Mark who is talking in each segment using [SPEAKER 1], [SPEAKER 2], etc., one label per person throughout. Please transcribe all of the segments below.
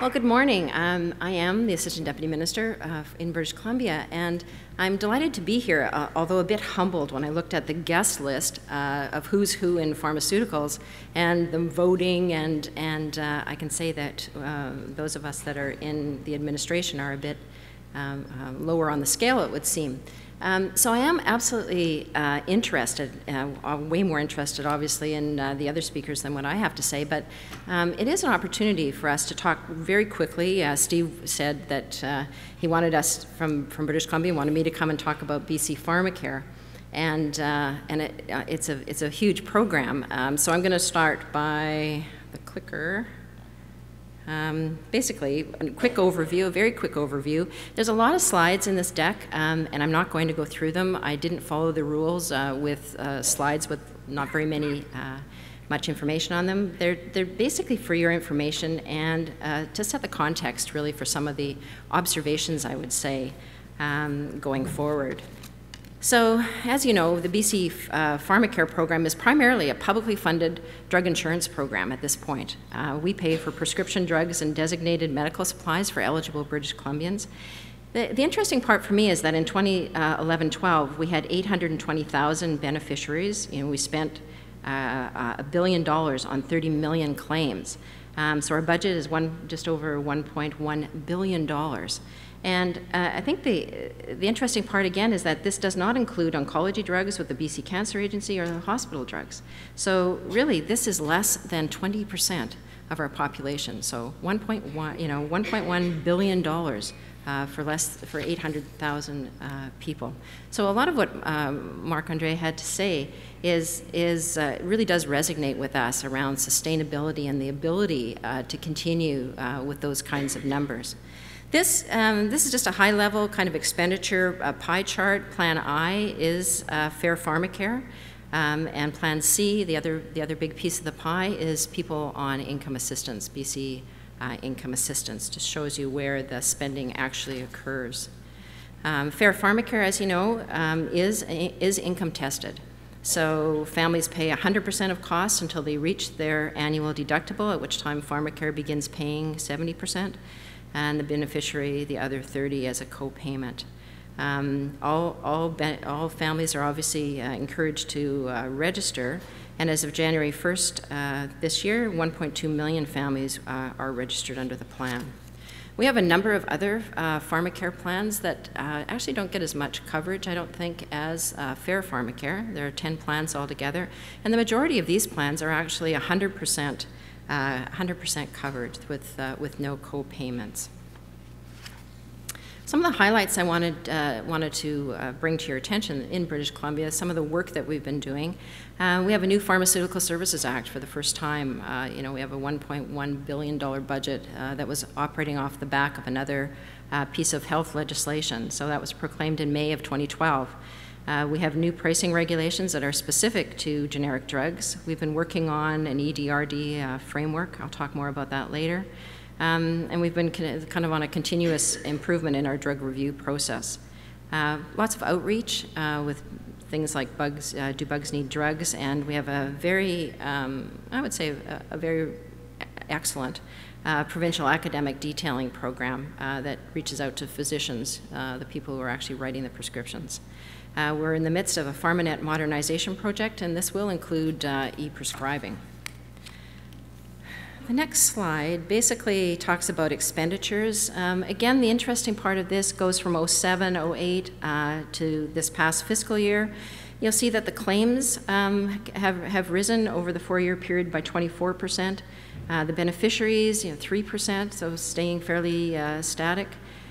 [SPEAKER 1] Well, good morning. I am the Assistant Deputy Minister in British Columbia, and I'm delighted to be here, although a bit humbled when I looked at the guest list of who's who in pharmaceuticals and the voting, and I can say that those of us that are in the administration are a bit lower on the scale, it would seem. So I am absolutely interested, way more interested obviously in the other speakers than what I have to say, but it is an opportunity for us to talk very quickly. Steve said that he wanted us from British Columbia, wanted me to come and talk about BC Pharmacare, and it's a huge program. So I'm going to start by the clicker. Basically, a quick overview, a very quick overview. There's a lot of slides in this deck, and I'm not going to go through them. I didn't follow the rules with slides with not very much information on them. They're basically for your information and to set the context, really, for some of the observations, I would say, going forward. So, as you know, the BC Pharmacare program is primarily a publicly funded drug insurance program at this point. We pay for prescription drugs and designated medical supplies for eligible British Columbians. The interesting part for me is that in 2011-12, we had 820,000 beneficiaries. You know, we spent $1 billion on 30 million claims. So our budget is just over $1.1 billion. And I think the interesting part, again, is that this does not include oncology drugs with the BC Cancer Agency or the hospital drugs. So really, this is less than 20% of our population. So $1.1 billion for 800,000 people. So a lot of what Marc-Andre had to say really does resonate with us around sustainability and the ability to continue with those kinds of numbers. This is just a high-level kind of expenditure pie chart. Plan I is Fair Pharmacare, and Plan C, the other big piece of the pie, is people on income assistance, BC income assistance. Just shows you where the spending actually occurs. Fair Pharmacare, as you know, is income tested. So families pay 100% of costs until they reach their annual deductible, at which time Pharmacare begins paying 70%. And the beneficiary, the other 30% as a co-payment. All families are obviously encouraged to register, and as of January 1st this year, 1.2 million families are registered under the plan. We have a number of other Pharmacare plans that actually don't get as much coverage, I don't think, as Fair Pharmacare. There are 10 plans altogether, and the majority of these plans are actually 100% covered with no co-payments. Some of the highlights I wanted to bring to your attention in British Columbia, some of the work that we've been doing. We have a new Pharmaceutical Services Act for the first time. We have a $1.1 billion budget that was operating off the back of another piece of health legislation. So that was proclaimed in May of 2012. We have new pricing regulations that are specific to generic drugs. We've been working on an EDRD framework. I'll talk more about that later. And we've been kind of on a continuous improvement in our drug review process. Lots of outreach with things like bugs, do bugs need drugs? And we have a very, I would say, a very excellent provincial academic detailing program that reaches out to physicians, the people who are actually writing the prescriptions. We're in the midst of a PharmaNet modernization project, and this will include e-prescribing. The next slide basically talks about expenditures. Again, the interesting part of this goes from 07, 08 to this past fiscal year. You'll see that the claims have risen over the 4-year period by 24%. The beneficiaries, 3%, so staying fairly static.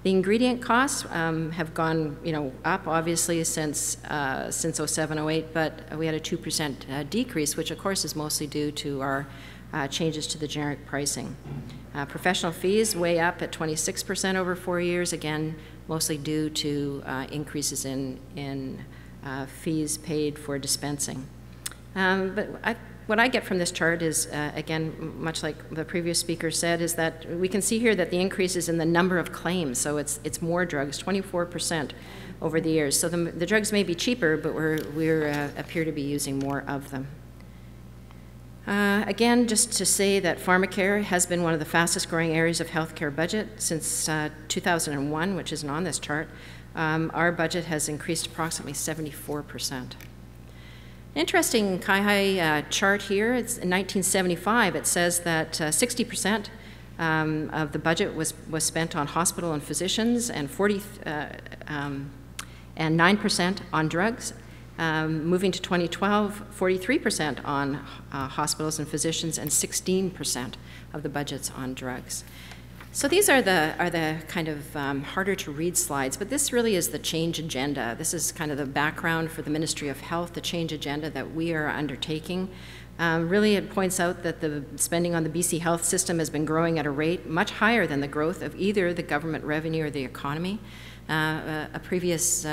[SPEAKER 1] The ingredient costs have gone, up obviously since 07, 08, but we had a 2% decrease, which of course is mostly due to our changes to the generic pricing. Professional fees way up at 26% over 4 years, again, mostly due to increases in fees paid for dispensing. What I get from this chart is, again, much like the previous speaker said, is that we can see here that the increase is in the number of claims. So it's more drugs, 24% over the years. So the drugs may be cheaper, but we appear to be using more of them. Again, just to say that Pharmacare has been one of the fastest growing areas of healthcare budget since 2001, which isn't on this chart. Our budget has increased approximately 74%. Interesting Kai-Hai chart here. It's in 1975. It says that 60% of the budget was spent on hospital and physicians, and 9% on drugs. Moving to 2012, 43% on hospitals and physicians, and 16% of the budget's on drugs. So these are the kind of harder to read slides, but this really is the change agenda. This is kind of the background for the Ministry of Health, the change agenda that we are undertaking. Really, it points out that the spending on the BC health system has been growing at a rate much higher than the growth of either the government revenue or the economy. A previous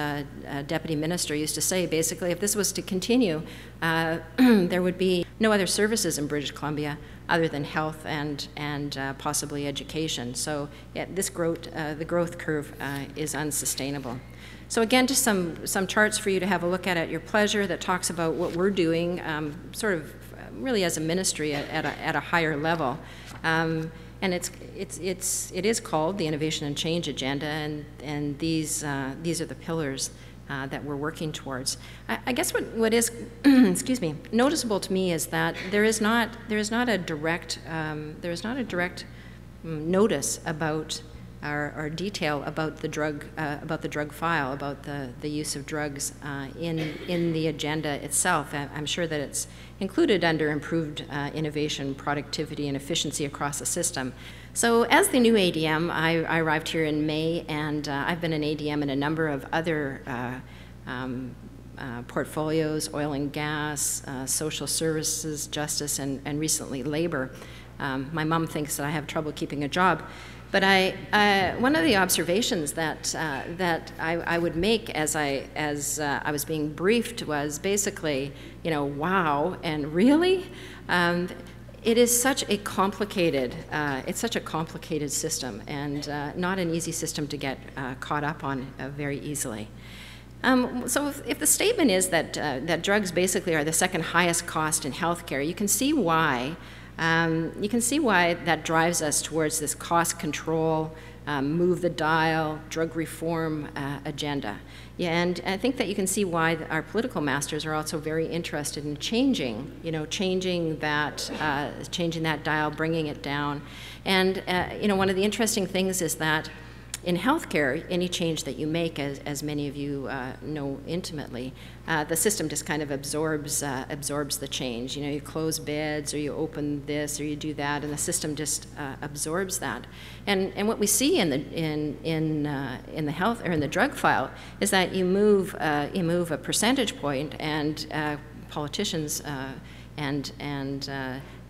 [SPEAKER 1] deputy minister used to say, basically, if this was to continue, there would be no other services in British Columbia other than health and possibly education. So yeah, this growth, the growth curve is unsustainable. So again, just some charts for you to have a look at your pleasure that talks about what we're doing, sort of really as a ministry at a higher level. And it is called the Innovation and Change Agenda, and these are the pillars that we're working towards. I guess what is excuse me, noticeable to me is that there is not a direct notice about or detail about the drug file, about the use of drugs in the agenda itself. I'm sure that it's included under improved innovation, productivity, and efficiency across the system. So as the new ADM, I arrived here in May, and I've been an ADM in a number of other portfolios: oil and gas, social services, justice, and recently labor. My mom thinks that I have trouble keeping a job. But one of the observations that I would make as I was being briefed was basically, wow, and really, it is such a complicated, system, and not an easy system to get caught up on very easily. So if the statement is that drugs basically are the second highest cost in healthcare, you can see why. That drives us towards this cost control, move the dial, drug reform agenda. Yeah, and I think that you can see why our political masters are also very interested in changing that dial, bringing it down. And one of the interesting things is that in healthcare, any change that you make, as many of you know intimately, the system just kind of absorbs the change. You close beds, or you open this, or you do that, and the system just absorbs that. And what we see in the health or in the drug file is that you move a percentage point, and politicians and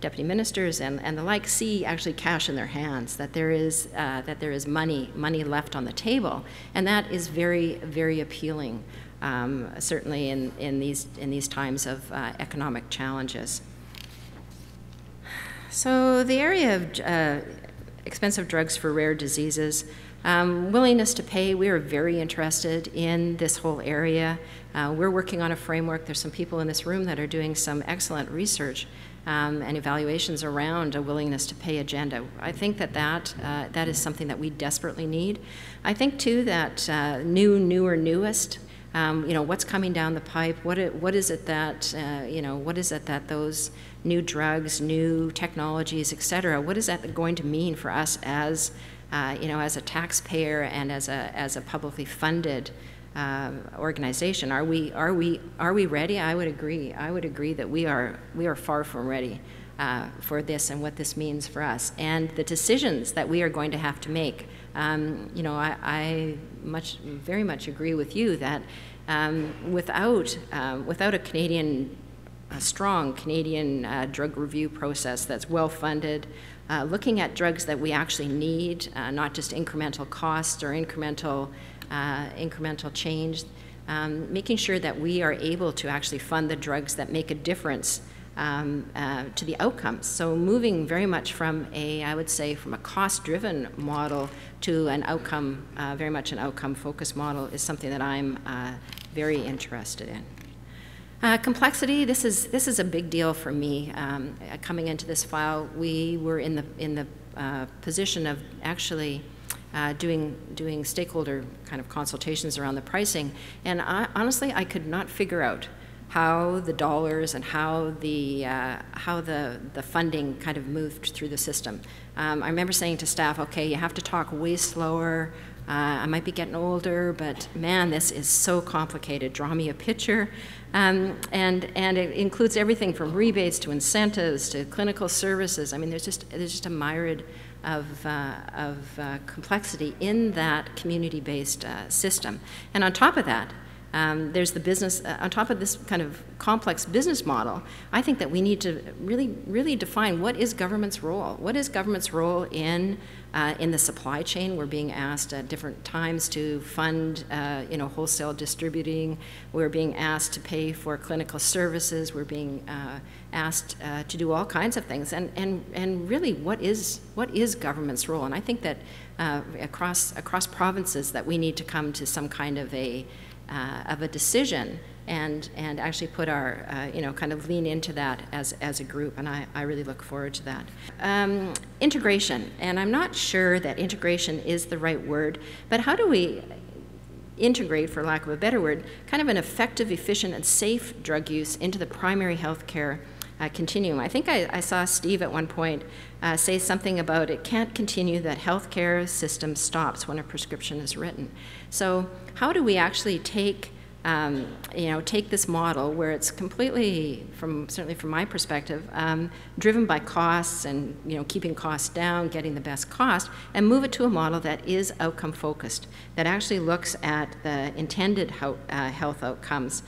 [SPEAKER 1] deputy ministers and the like see actually cash in their hands, that there is money left on the table, and that is very, very appealing, certainly in these times of economic challenges. So the area of expensive drugs for rare diseases, willingness to pay, we are very interested in this whole area. We're working on a framework. There's some people in this room that are doing some excellent research and evaluations around a willingness to pay agenda. I think that is something that we desperately need. I think too that newest, what's coming down the pipe? What is it that those new drugs, new technologies, et cetera, what is that going to mean for us as a taxpayer and as a publicly funded organization? Are we ready? I would agree that we are far from ready for this and what this means for us, and the decisions that we are going to have to make. I very much agree with you that without a strong Canadian drug review process that's well funded, looking at drugs that we actually need, not just incremental costs or incremental change, making sure that we are able to actually fund the drugs that make a difference to the outcomes. So moving very much from I would say, from a cost-driven model to an outcome, very much an outcome-focused model, is something that I'm very interested in. Complexity, this is a big deal for me. Coming into this file, we were in the position of actually doing stakeholder kind of consultations around the pricing, and honestly, I could not figure out how the dollars and how the funding kind of moved through the system. I remember saying to staff, okay, you have to talk way slower. I might be getting older, but man, this is so complicated. Draw me a picture. And it includes everything from rebates to incentives to clinical services. I mean, there's just a myriad of complexity in that community-based system. And on top of that, there's the business, on top of this kind of complex business model, I think that we need to really define what is government's role. What is government's role in the supply chain? We're being asked at different times to fund wholesale distributing. We're being asked to pay for clinical services. We're being asked to do all kinds of things. And really, what is government's role? And I think that across provinces that we need to come to some kind of a decision and actually put our, kind of lean into that as a group, and I really look forward to that. Integration, and I'm not sure that integration is the right word, but how do we integrate, for lack of a better word, kind of an effective, efficient, and safe drug use into the primary health care continuum? I think I saw Steve at one point say something about it can't continue that healthcare system stops when a prescription is written. So how do we actually take this model where it's completely, certainly from my perspective, driven by costs and keeping costs down, getting the best cost, and move it to a model that is outcome focused, that actually looks at the intended health outcomes.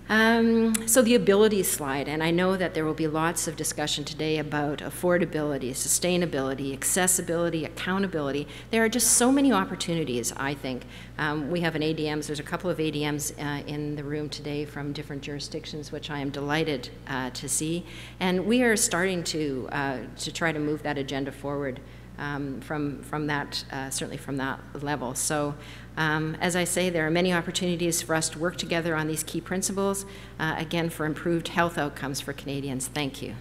[SPEAKER 1] So the ability slide, and I know that there will be lots of discussion today about affordability, sustainability, accessibility, accountability. There are just so many opportunities, I think. We have an ADMs, there's a couple of ADMs in the room today from different jurisdictions, which I am delighted to see. And we are starting to try to move that agenda forward from that, certainly from that level. So as I say, there are many opportunities for us to work together on these key principles, again, for improved health outcomes for Canadians. Thank you.